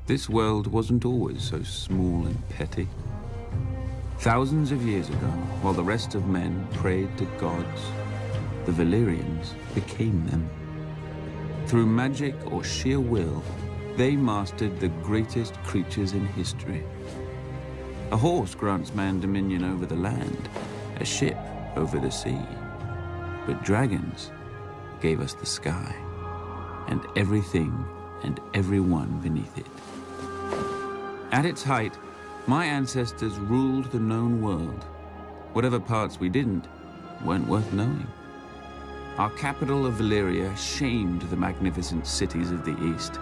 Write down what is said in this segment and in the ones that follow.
This world wasn't always so small and petty. Thousands of years ago, while the rest of men prayed to gods, the Valyrians became them. Through magic or sheer will, they mastered the greatest creatures in history. A horse grants man dominion over the land, a ship over the sea. But dragons gave us the sky, and everything and everyone beneath it. At its height, my ancestors ruled the known world. Whatever parts we didn't weren't worth knowing. Our capital of Valyria shamed the magnificent cities of the east,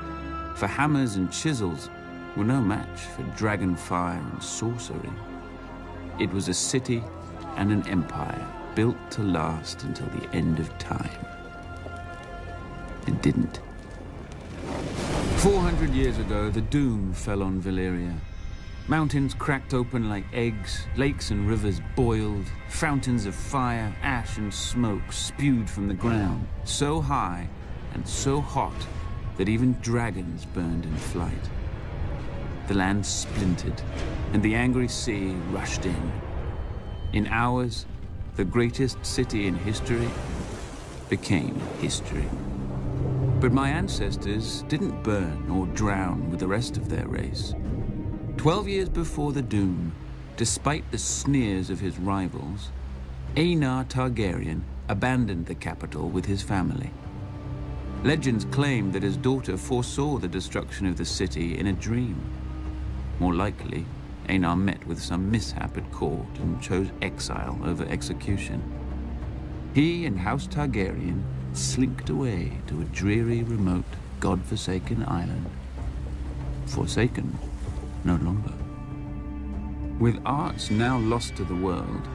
for hammers and chisels were no match for dragon fire and sorcery. It was a city and an empire built to last until the end of time. It didn't. 400 years ago, the doom fell on Valyria. Mountains cracked open like eggs, lakes and rivers boiled, fountains of fire, ash and smoke spewed from the ground, so high and so hot that even dragons burned in flight. The land splintered, and the angry sea rushed in. In hours, the greatest city in history became history. But my ancestors didn't burn or drown with the rest of their race. 12 years before the doom, despite the sneers of his rivals, Aenar Targaryen abandoned the capital with his family. Legends claim that his daughter foresaw the destruction of the city in a dream. More likely, Aenar met with some mishap at court and chose exile over execution. He and House Targaryen slinked away to a dreary, remote, god-forsaken island. Forsaken no longer. With arts now lost to the world,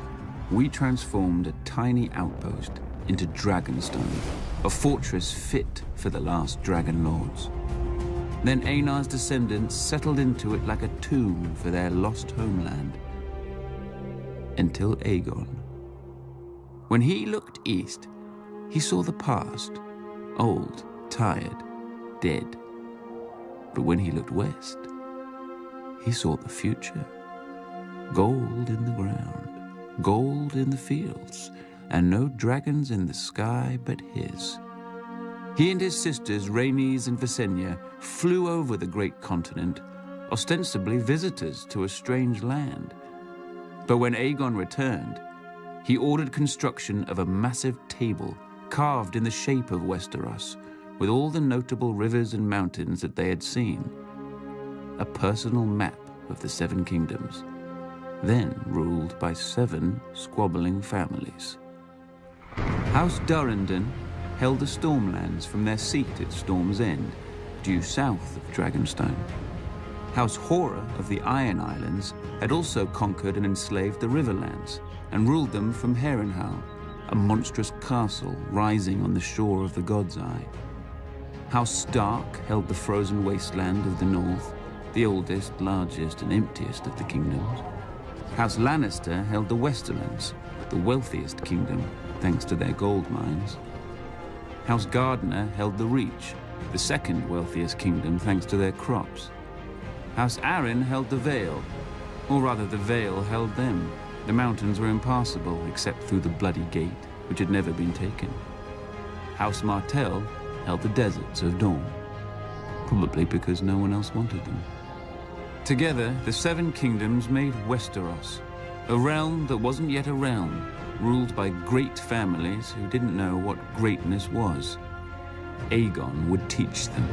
we transformed a tiny outpost into Dragonstone, a fortress fit for the last dragon lords. Then Aenar's descendants settled into it like a tomb for their lost homeland. Until Aegon. When he looked east, he saw the past, old, tired, dead. But when he looked west, he saw the future. Gold in the ground, gold in the fields, and no dragons in the sky but his. He and his sisters, Rhaenys and Visenya, flew over the great continent, ostensibly visitors to a strange land. But when Aegon returned, he ordered construction of a massive table carved in the shape of Westeros, with all the notable rivers and mountains that they had seen. A personal map of the Seven Kingdoms, then ruled by 7 squabbling families. House Durrandon held the Stormlands from their seat at Storm's End, due south of Dragonstone. House Hora of the Iron Islands had also conquered and enslaved the Riverlands, and ruled them from Harrenhal, a monstrous castle rising on the shore of the God's Eye. House Stark held the frozen wasteland of the north, the oldest, largest, and emptiest of the kingdoms. House Lannister held the Westerlands, the wealthiest kingdom, thanks to their gold mines. House Gardner held the Reach, the second wealthiest kingdom, thanks to their crops. House Arryn held the Vale, or rather the Vale held them. The mountains were impassable, except through the Bloody Gate, which had never been taken. House Martell held the deserts of Dorne, probably because no one else wanted them. Together, the 7 kingdoms made Westeros, a realm that wasn't yet a realm, ruled by great families who didn't know what greatness was. Aegon would teach them.